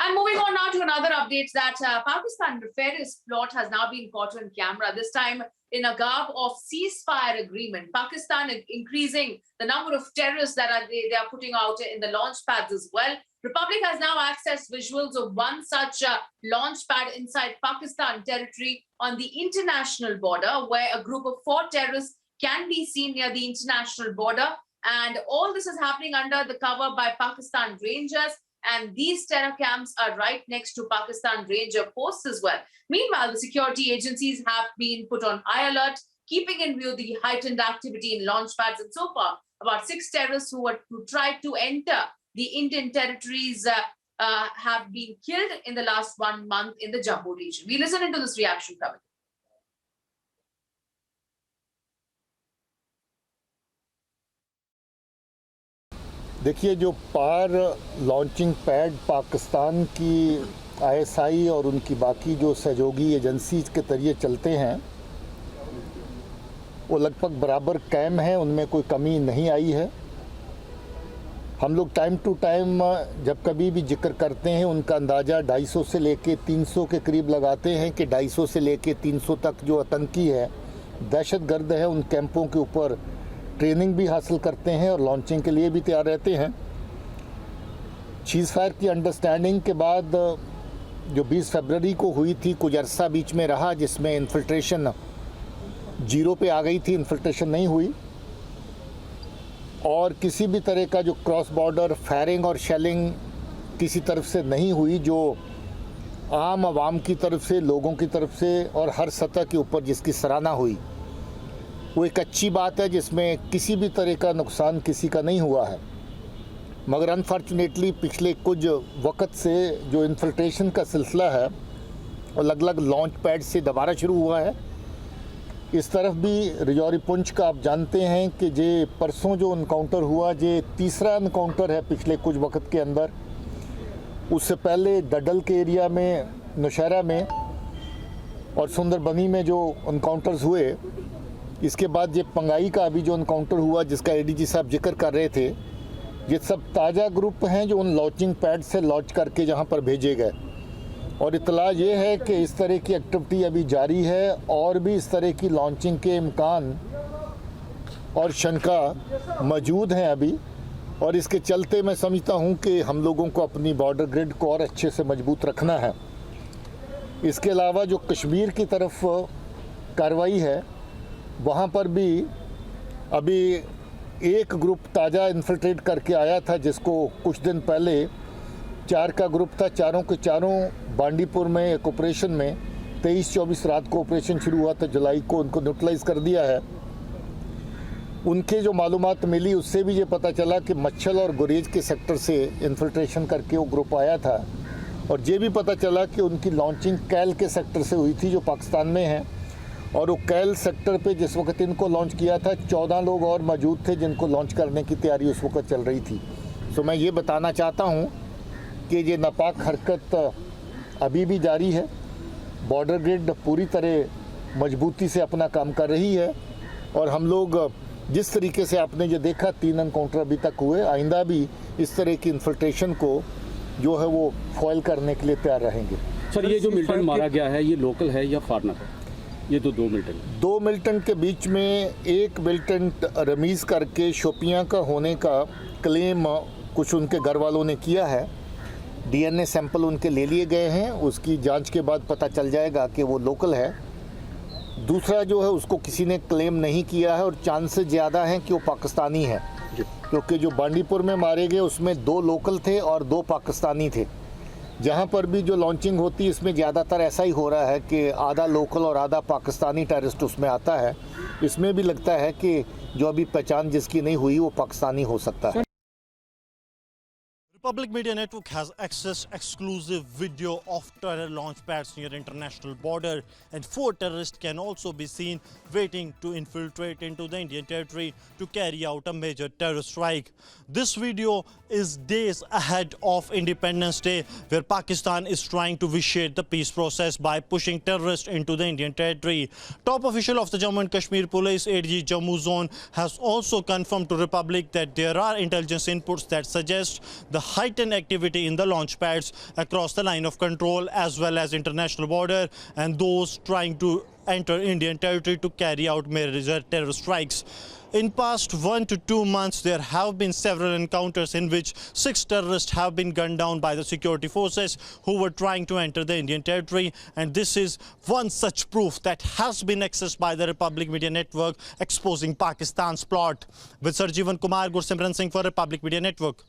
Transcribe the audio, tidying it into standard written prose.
And moving on now to another update that Pakistan nefarious plot has now been caught on camera, this time in a garb of ceasefire agreement. Pakistan increasing the number of terrorists that they are putting out in the launch pads as well. Republic has now accessed visuals of one such launch pad inside Pakistan territory on the international border, where a group of 4 terrorists can be seen near the international border. And all this is happening under the cover by Pakistan Rangers. And these terror camps are right next to Pakistan Ranger posts as well. Meanwhile, the security agencies have been put on high alert, keeping in view the heightened activity in launch pads. And so far, about 6 terrorists who tried to enter the Indian territories have been killed in the last 1 month in the Jammu region. We listen into this reaction coming. देखिए, जो पार launching pad Pakistan की ISI और उनकी बाकी जो सहयोगी agencies के जरिए चलते हैं वो लगभग बराबर कायम है, उनमें कोई कमी नहीं आई है। हम लोग टाइम टू टाइम जब कभी भी जिक्र करते हैं उनका अंदाज़ा 250 से लेके 300 के करीब लगाते हैं कि 250 से लेके 300 तक जो आतंकी है, दहशतगर्द है, उन कैंपों के ऊपर ट्रेनिंग भी हासिल करते हैं और लॉन्चिंग के लिए भी तैयार रहते हैं। सीज़फायर की अंडरस्टैंडिंग के बाद जो 20 फरवरी को हुई थी, कुछ अरसा बीच में रहा जिसमें इन्फिल्ट्रेशन 0 पे आ गई थी, इन्फिल्ट्रेशन नहीं हुई और किसी भी तरह का जो क्रॉस बॉर्डर फायरिंग और शेलिंग किसी तरफ से नहीं हुई, जो आम आवाम की तरफ से, लोगों की तरफ से और हर सतह के ऊपर जिसकी सराहना हुई, वो एक अच्छी बात है जिसमें किसी भी तरह का नुकसान किसी का नहीं हुआ है। मगर अनफॉर्चुनेटली पिछले कुछ वक्त से जो इन्फिल्ट्रेशन का सिलसिला है वो अलग अलग लॉन्च पैड से दोबारा शुरू हुआ है। इस तरफ भी रजौरी पुंछ का आप जानते हैं कि जे परसों जो इनकाउंटर हुआ, जे तीसरा इनकाउंटर है पिछले कुछ वक्त के अंदर। उससे पहले डडल के एरिया में, नौशहरा में और सुंदरबनी में जो इनकाउंटर्स हुए, इसके बाद ये पंगाई का अभी जो इनकाउंटर हुआ जिसका ADG साहब जिक्र कर रहे थे, ये सब ताज़ा ग्रुप हैं जो उन लॉन्चिंग पैड से लॉन्च करके जहां पर भेजे गए। और इतला ये है कि इस तरह की एक्टिविटी अभी जारी है और भी इस तरह की लॉन्चिंग के इम्कान और शंका मौजूद हैं अभी। और इसके चलते मैं समझता हूं कि हम लोगों को अपनी बॉर्डर ग्रिड को और अच्छे से मजबूत रखना है। इसके अलावा जो कश्मीर की तरफ कार्रवाई है, वहाँ पर भी अभी एक ग्रुप ताज़ा इन्फिल्ट्रेट करके आया था जिसको कुछ दिन पहले 4 का ग्रुप था, चारों के चारों बांडीपुर में एक ऑपरेशन में 23-24 रात को ऑपरेशन शुरू हुआ था, जुलाई को उनको न्यूट्रलाइज कर दिया है। उनके जो मालूमात मिली उससे भी ये पता चला कि मच्छल और गुरेज के सेक्टर से इन्फिल्ट्रेशन करके वो ग्रुप आया था। और ये भी पता चला कि उनकी लॉन्चिंग कैल के सेक्टर से हुई थी जो पाकिस्तान में है। और वो कैल सेक्टर पे जिस वक्त इनको लॉन्च किया था 14 लोग और मौजूद थे जिनको लॉन्च करने की तैयारी उस वक्त चल रही थी। सो मैं ये बताना चाहता हूँ कि ये नापाक हरकत अभी भी जारी है। बॉर्डर ग्रिड पूरी तरह मजबूती से अपना काम कर रही है और हम लोग जिस तरीके से आपने ये देखा 3 एनकाउंटर अभी तक हुए, आइंदा भी इस तरह की इन्फिल्ट्रेशन को जो है वो फॉइल करने के लिए तैयार रहेंगे। सर, ये जो मिलिटेंट मारा गया है ये लोकल है या फॉरेनर है? ये तो 2 मिलिटेंट के बीच में एक मिलिटेंट रमीज़ करके शोपियां का होने का क्लेम कुछ उनके घर वालों ने किया है। DNA सैंपल उनके ले लिए गए हैं, उसकी जांच के बाद पता चल जाएगा कि वो लोकल है। दूसरा जो है उसको किसी ने क्लेम नहीं किया है और चांसेस ज़्यादा हैं कि वो पाकिस्तानी है, क्योंकि जो बांडीपुर में मारे गए उसमें 2 लोकल थे और 2 पाकिस्तानी थे। जहाँ पर भी जो लॉन्चिंग होती है इसमें ज़्यादातर ऐसा ही हो रहा है कि आधा लोकल और आधा पाकिस्तानी टेररिस्ट उसमें आता है। इसमें भी लगता है कि जो अभी पहचान जिसकी नहीं हुई वो पाकिस्तानी हो सकता है। Republic Media Network has accessed exclusive video of terror launch pads near international border, and 4 terrorists can also be seen waiting to infiltrate into the Indian territory to carry out a major terror strike. This video is days ahead of Independence Day, where Pakistan is trying to vitiate the peace process by pushing terrorists into the Indian territory. Top official of the Jammu and Kashmir Police, ADG Jammu Zone, has also confirmed to Republic that there are intelligence inputs that suggest the heightened activity in the launch pads across the line of control as well as international border, and those trying to enter Indian territory to carry out major terror strikes. In past 1 to 2 months, there have been several encounters in which 6 terrorists have been gunned down by the security forces who were trying to enter the Indian territory. And this is one such proof that has been accessed by the Republic Media Network, exposing Pakistan's plot. With Sarjeevan Kumar, Gursimran Singh for Republic Media Network.